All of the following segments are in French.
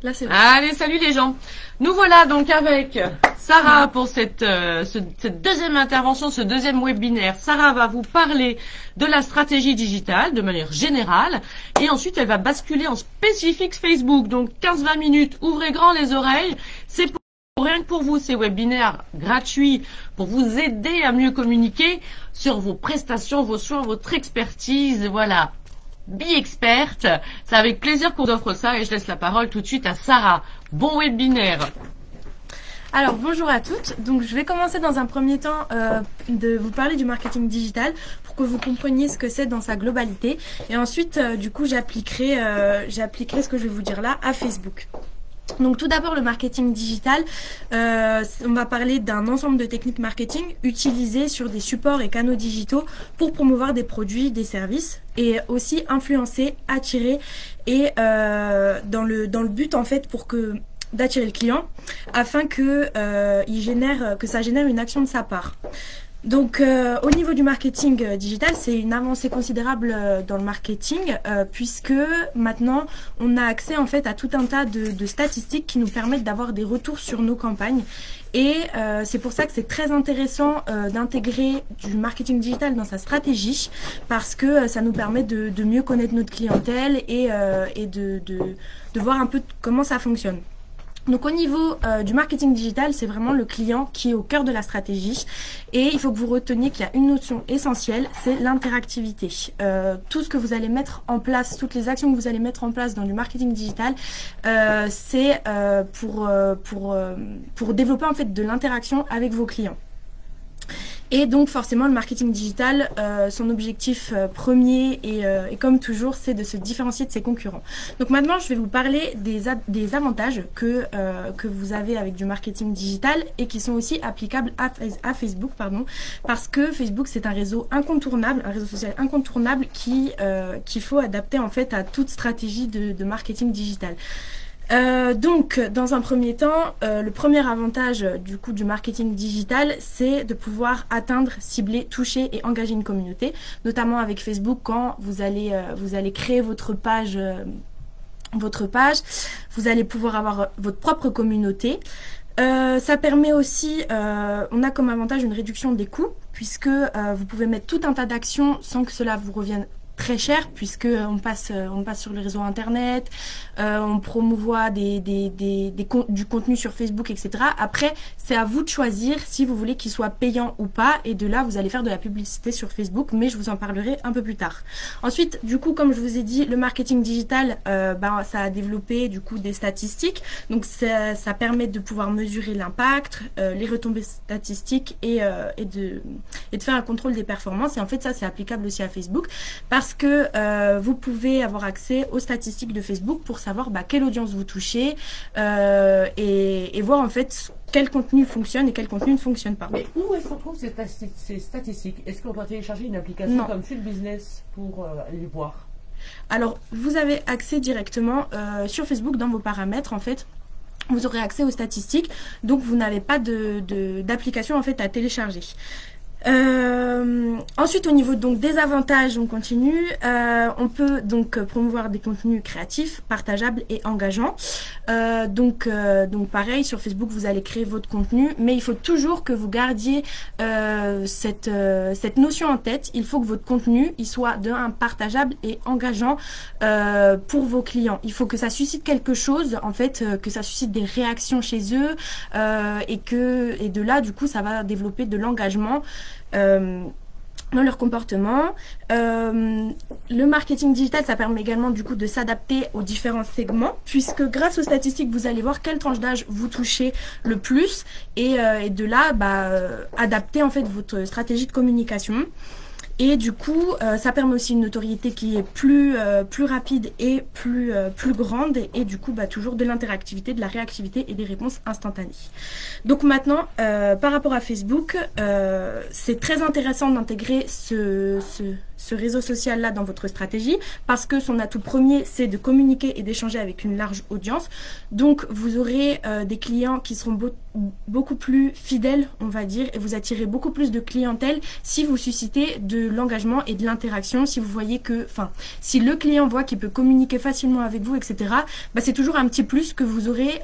Là, c'est bon. Allez, salut les gens. Nous voilà donc avec Sarah pour cette deuxième intervention, ce deuxième webinaire. Sarah va vous parler de la stratégie digitale de manière générale et ensuite elle va basculer en spécifique Facebook. Donc 15-20 minutes, ouvrez grand les oreilles. C'est rien que pour vous, ces webinaires gratuits pour vous aider à mieux communiquer sur vos prestations, vos soins, votre expertise. Voilà. Experte, c'est avec plaisir qu'on offre ça et je laisse la parole tout de suite à Sarah. Bon webinaire. Alors bonjour à toutes, donc je vais commencer dans un premier temps de vous parler du marketing digital pour que vous compreniez ce que c'est dans sa globalité et ensuite du coup j'appliquerai ce que je vais vous dire là à Facebook. Donc tout d'abord le marketing digital, on va parler d'un ensemble de techniques marketing utilisées sur des supports et canaux digitaux pour promouvoir des produits, des services et aussi influencer, attirer et dans le but en fait d'attirer le client afin que ça génère une action de sa part. Donc au niveau du marketing digital, c'est une avancée considérable dans le marketing puisque maintenant on a accès en fait à tout un tas de statistiques qui nous permettent d'avoir des retours sur nos campagnes et c'est pour ça que c'est très intéressant d'intégrer du marketing digital dans sa stratégie parce que ça nous permet de mieux connaître notre clientèle et de voir un peu comment ça fonctionne. Donc au niveau du marketing digital, c'est vraiment le client qui est au cœur de la stratégie et il faut que vous reteniez qu'il y a une notion essentielle, c'est l'interactivité. Tout ce que vous allez mettre en place, toutes les actions que vous allez mettre en place dans du marketing digital, c'est pour développer en fait de l'interaction avec vos clients. Et donc forcément le marketing digital, son objectif premier et comme toujours c'est de se différencier de ses concurrents. Donc maintenant je vais vous parler des avantages que vous avez avec du marketing digital et qui sont aussi applicables à Facebook, parce que Facebook c'est un réseau incontournable, un réseau social incontournable qu'il faut adapter en fait à toute stratégie de marketing digital. Donc, dans un premier temps, le premier avantage du coup du marketing digital, c'est de pouvoir atteindre, cibler, toucher et engager une communauté, notamment avec Facebook quand vous allez créer votre page, vous allez pouvoir avoir votre propre communauté. Ça permet aussi, on a comme avantage une réduction des coûts puisque vous pouvez mettre tout un tas d'actions sans que cela vous revienne très cher puisque on passe sur le réseau internet, on promouvoit du contenu sur Facebook, etc. Après, c'est à vous de choisir si vous voulez qu'il soit payant ou pas et de là, vous allez faire de la publicité sur Facebook, mais je vous en parlerai un peu plus tard. Ensuite, du coup, comme je vous ai dit, le marketing digital, ça a développé du coup des statistiques, donc ça permet de pouvoir mesurer l'impact, les retombées statistiques et de faire un contrôle des performances et en fait ça c'est applicable aussi à Facebook parce que vous pouvez avoir accès aux statistiques de Facebook pour savoir quelle audience vous touchez et voir en fait quel contenu fonctionne et quel contenu ne fonctionne pas. Mais où est-ce qu'on trouve ces statistiques? Est-ce qu'on doit télécharger une application comme Full Business pour les voir? Alors, vous avez accès directement sur Facebook dans vos paramètres en fait. Vous aurez accès aux statistiques, donc vous n'avez pas d'application en fait à télécharger. Ensuite, au niveau donc des avantages, on continue. On peut donc promouvoir des contenus créatifs, partageables et engageants. Donc pareil, sur Facebook, vous allez créer votre contenu, mais il faut toujours que vous gardiez cette notion en tête. Il faut que votre contenu il soit partageable et engageant pour vos clients. Il faut que ça suscite quelque chose, en fait, que ça suscite des réactions chez eux et de là, du coup, ça va développer de l'engagement dans leur comportement. Le marketing digital, ça permet également du coup de s'adapter aux différents segments, puisque grâce aux statistiques, vous allez voir quelle tranche d'âge vous touchez le plus et de là, adapter en fait votre stratégie de communication. Et du coup, ça permet aussi une notoriété qui est plus rapide et plus grande et du coup, toujours de l'interactivité, de la réactivité et des réponses instantanées. Donc maintenant, par rapport à Facebook, c'est très intéressant d'intégrer ce ce réseau social-là dans votre stratégie parce que son atout premier, c'est de communiquer et d'échanger avec une large audience. Donc, vous aurez des clients qui seront beaucoup plus fidèles, on va dire, et vous attirez beaucoup plus de clientèle si vous suscitez de l'engagement et de l'interaction, si vous voyez que, si le client voit qu'il peut communiquer facilement avec vous, etc., bah, c'est toujours un petit plus que vous aurez,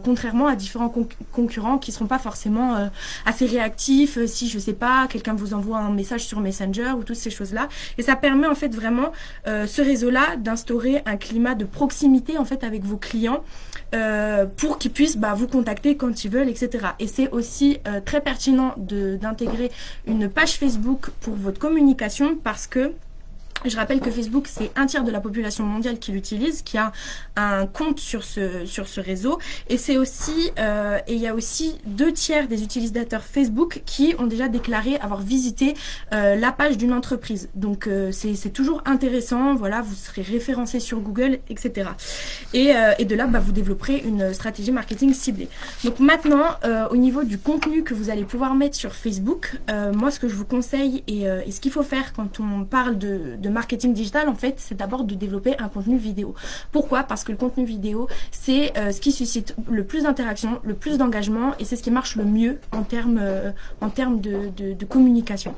contrairement à différents concurrents qui ne seront pas forcément assez réactifs, si, je sais pas, quelqu'un vous envoie un message sur Messenger ou toutes ces choses-là. Et ça permet en fait vraiment, ce réseau-là, d'instaurer un climat de proximité en fait avec vos clients pour qu'ils puissent vous contacter quand ils veulent, etc. Et c'est aussi très pertinent d'intégrer une page Facebook pour votre communication parce que je rappelle que Facebook, c'est 1/3 de la population mondiale qui l'utilise, qui a un compte sur ce réseau. Et c'est aussi, et il y a aussi 2/3 des utilisateurs Facebook qui ont déjà déclaré avoir visité la page d'une entreprise. Donc c'est toujours intéressant. Voilà, vous serez référencé sur Google, etc. Et de là, vous développerez une stratégie marketing ciblée. Donc maintenant, au niveau du contenu que vous allez pouvoir mettre sur Facebook, moi, ce que je vous conseille et ce qu'il faut faire quand on parle de marketing digital, en fait, c'est d'abord de développer un contenu vidéo. Pourquoi? Parce que le contenu vidéo, c'est ce qui suscite le plus d'interaction, le plus d'engagement, et c'est ce qui marche le mieux en termes de communication.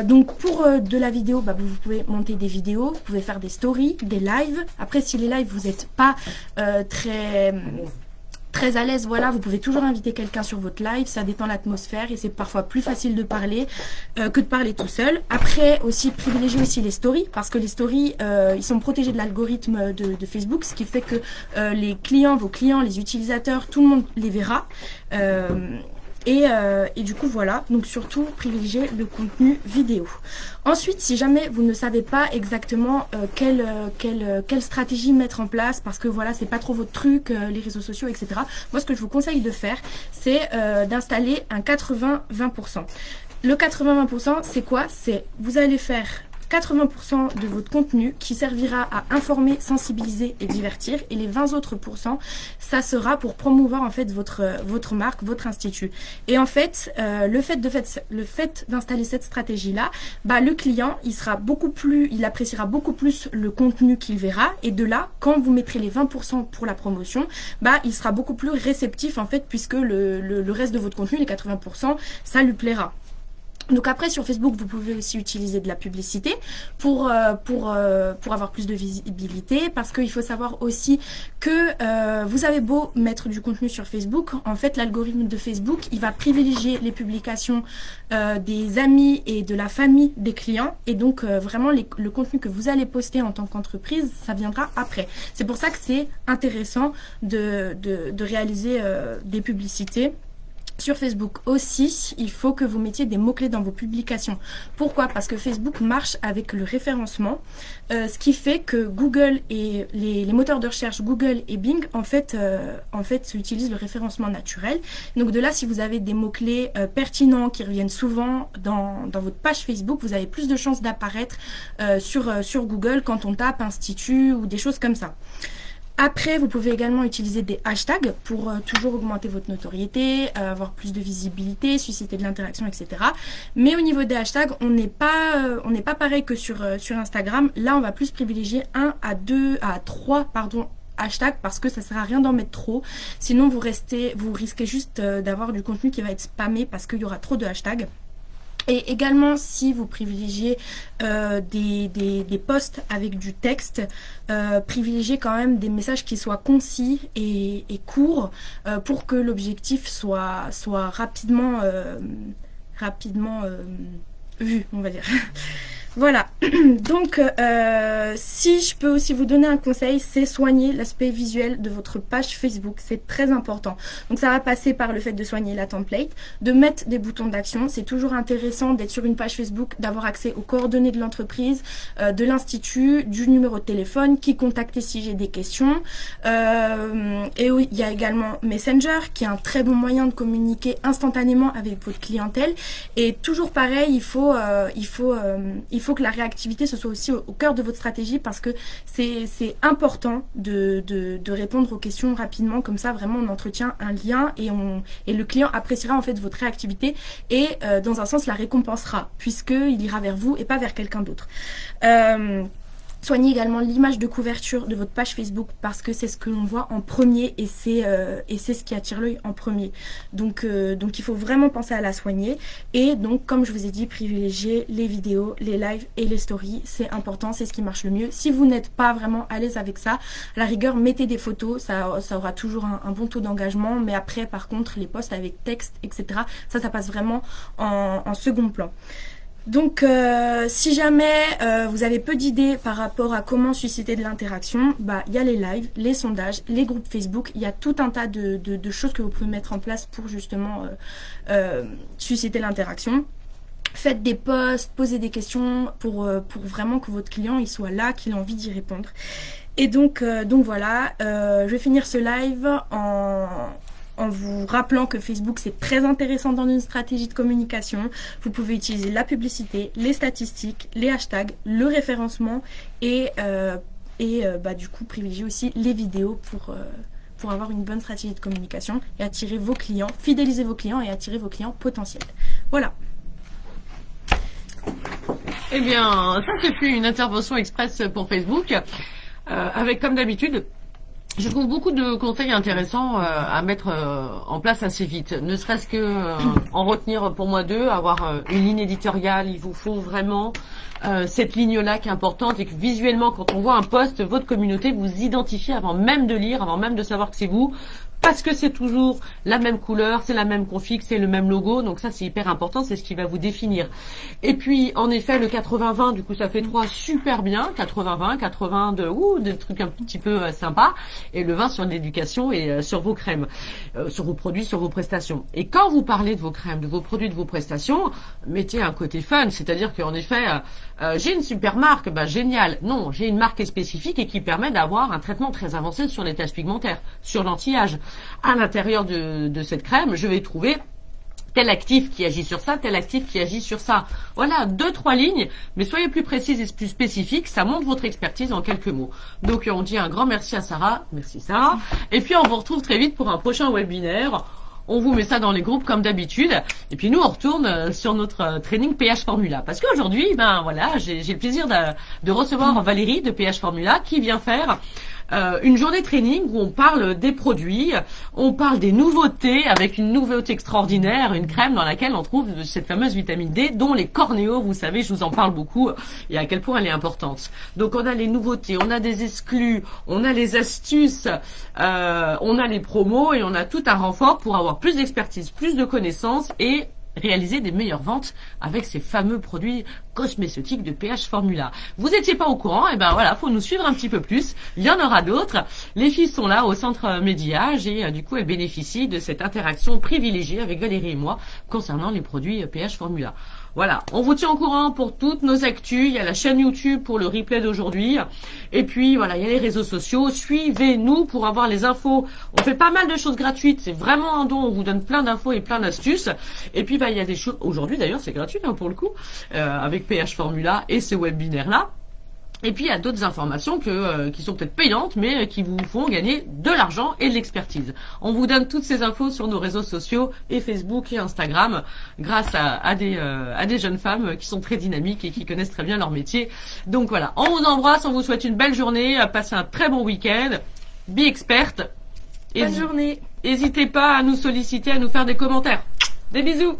Donc pour de la vidéo, vous pouvez monter des vidéos, vous pouvez faire des stories, des lives. Après, si les lives, vous n'êtes pas très à l'aise, voilà, vous pouvez toujours inviter quelqu'un sur votre live, ça détend l'atmosphère et c'est parfois plus facile de parler que de parler tout seul. Après, aussi, privilégiez aussi les stories, parce que les stories, ils sont protégés de l'algorithme de Facebook, ce qui fait que vos clients, les utilisateurs, tout le monde les verra. Et du coup, voilà, donc surtout privilégier le contenu vidéo. Ensuite, si jamais vous ne savez pas exactement quelle stratégie mettre en place, parce que voilà, c'est pas trop votre truc, les réseaux sociaux, etc. Moi, ce que je vous conseille de faire, c'est d'installer un 80-20%. Le 80-20%, c'est quoi? C'est vous allez faire 80% de votre contenu qui servira à informer, sensibiliser et divertir, et les 20 autres %, ça sera pour promouvoir en fait votre marque, votre institut. Et en fait, le fait d'installer cette stratégie-là, le client, il appréciera beaucoup plus le contenu qu'il verra, et de là, quand vous mettrez les 20% pour la promotion, il sera beaucoup plus réceptif en fait, puisque le reste de votre contenu, les 80%, ça lui plaira. Donc après, sur Facebook, vous pouvez aussi utiliser de la publicité pour avoir plus de visibilité, parce qu'il faut savoir aussi que vous avez beau mettre du contenu sur Facebook, en fait l'algorithme de Facebook, il va privilégier les publications des amis et de la famille des clients, et donc vraiment le contenu que vous allez poster en tant qu'entreprise, ça viendra après. C'est pour ça que c'est intéressant de réaliser des publicités. Sur Facebook aussi, il faut que vous mettiez des mots-clés dans vos publications. Pourquoi? Parce que Facebook marche avec le référencement, ce qui fait que Google et les moteurs de recherche Google et Bing, en fait utilisent le référencement naturel. Donc de là, si vous avez des mots-clés pertinents qui reviennent souvent dans votre page Facebook, vous avez plus de chances d'apparaître sur Google quand on tape institut ou des choses comme ça. Après, vous pouvez également utiliser des hashtags pour toujours augmenter votre notoriété, avoir plus de visibilité, susciter de l'interaction, etc. Mais au niveau des hashtags, on n'est pas pareil que sur Instagram. Là, on va plus privilégier 1 à 2 à 3 hashtags, parce que ça sert à rien d'en mettre trop. Sinon, vous risquez juste d'avoir du contenu qui va être spammé parce qu'il y aura trop de hashtags. Et également, si vous privilégiez des posts avec du texte, privilégiez quand même des messages qui soient concis et courts pour que l'objectif soit rapidement vu, on va dire. Voilà, donc si je peux aussi vous donner un conseil, c'est soigner l'aspect visuel de votre page Facebook, c'est très important. Donc ça va passer par le fait de soigner la template, de mettre des boutons d'action. C'est toujours intéressant d'être sur une page Facebook, d'avoir accès aux coordonnées de l'entreprise, de l'institut, du numéro de téléphone, qui contacter si j'ai des questions. Et oui, il y a également Messenger, qui est un très bon moyen de communiquer instantanément avec votre clientèle. Et toujours pareil, il faut faut que la réactivité ce soit aussi au cœur de votre stratégie parce que c'est important de répondre aux questions rapidement. Comme ça, vraiment, on entretient un lien et le client appréciera en fait votre réactivité et dans un sens la récompensera puisqu'il ira vers vous et pas vers quelqu'un d'autre. Soignez également l'image de couverture de votre page Facebook parce que c'est ce que l'on voit en premier et c'est ce qui attire l'œil en premier. Donc il faut vraiment penser à la soigner. Et donc, comme je vous ai dit, privilégier les vidéos, les lives et les stories. C'est important, c'est ce qui marche le mieux. Si vous n'êtes pas vraiment à l'aise avec ça, à la rigueur, mettez des photos. Ça aura toujours un bon taux d'engagement. Mais après, par contre, les posts avec texte, etc., ça passe vraiment en second plan. Donc, si jamais vous avez peu d'idées par rapport à comment susciter de l'interaction, il y a les lives, les sondages, les groupes Facebook, il y a tout un tas de choses que vous pouvez mettre en place pour justement susciter l'interaction. Faites des posts, posez des questions pour vraiment que votre client il soit là, qu'il ait envie d'y répondre. Et donc voilà, je vais finir ce live en vous rappelant que Facebook c'est très intéressant dans une stratégie de communication. Vous pouvez utiliser la publicité, les statistiques, les hashtags, le référencement et du coup privilégier aussi les vidéos pour avoir une bonne stratégie de communication et attirer vos clients, fidéliser vos clients et attirer vos clients potentiels. Voilà. Eh bien, ça c'est plus une intervention express pour Facebook avec comme d'habitude. Je trouve beaucoup de conseils intéressants à mettre en place assez vite. Ne serait-ce que en retenir pour moi deux, avoir une ligne éditoriale. Il vous faut vraiment cette ligne-là qui est importante et que visuellement, quand on voit un post, votre communauté vous identifie avant même de lire, avant même de savoir que c'est vous. Parce que c'est toujours la même couleur, c'est la même config, c'est le même logo. Donc ça, c'est hyper important, c'est ce qui va vous définir. Et puis, en effet, le 80-20, du coup, ça fait 3 super bien. 80-20, 80 des trucs un petit peu sympas. Et le 20 sur l'éducation et sur vos crèmes, sur vos produits, sur vos prestations. Et quand vous parlez de vos crèmes, de vos produits, de vos prestations, mettez un côté fun. C'est-à-dire qu'en effet, j'ai une super marque, génial. Non, j'ai une marque spécifique et qui permet d'avoir un traitement très avancé sur les taches pigmentaires, sur l'anti-âge. À l'intérieur de cette crème, je vais trouver tel actif qui agit sur ça, tel actif qui agit sur ça. Voilà, 2-3 lignes, mais soyez plus précises et plus spécifiques, ça montre votre expertise en quelques mots. Donc on dit un grand merci à Sarah, merci Sarah, et puis on vous retrouve très vite pour un prochain webinaire. On vous met ça dans les groupes comme d'habitude. Et puis nous, on retourne sur notre training PH Formula. Parce qu'aujourd'hui, j'ai le plaisir de recevoir Valérie de PH Formula qui vient faire une journée training où on parle des produits, on parle des nouveautés avec une nouveauté extraordinaire, une crème dans laquelle on trouve cette fameuse vitamine D dont les cornéos, vous savez, je vous en parle beaucoup et à quel point elle est importante. Donc on a les nouveautés, on a des exclus, on a les astuces, on a les promos et on a tout un renfort pour avoir plus d'expertise, plus de connaissances et réaliser des meilleures ventes avec ces fameux produits cosmétiques de PH Formula. Vous n'étiez pas au courant, et faut nous suivre un petit peu plus. Il y en aura d'autres. Les filles sont là au centre Médiage et du coup elles bénéficient de cette interaction privilégiée avec Valérie et moi concernant les produits PH Formula. Voilà, on vous tient au courant pour toutes nos actus. Il y a la chaîne YouTube pour le replay d'aujourd'hui. Et puis voilà, il y a les réseaux sociaux. Suivez-nous pour avoir les infos. On fait pas mal de choses gratuites. C'est vraiment un don. On vous donne plein d'infos et plein d'astuces. Et puis il y a des choses. Aujourd'hui d'ailleurs, c'est gratuit pour le coup, avec PH Formula et ce webinaire-là. Et puis il y a d'autres informations qui sont peut-être payantes, mais qui vous font gagner de l'argent et de l'expertise. On vous donne toutes ces infos sur nos réseaux sociaux et Facebook et Instagram, grâce à des jeunes femmes qui sont très dynamiques et qui connaissent très bien leur métier. Donc voilà, on vous embrasse, on vous souhaite une belle journée, passez un très bon week-end. Be expert. Bonne journée. N'hésitez pas à nous solliciter, à nous faire des commentaires. Des bisous.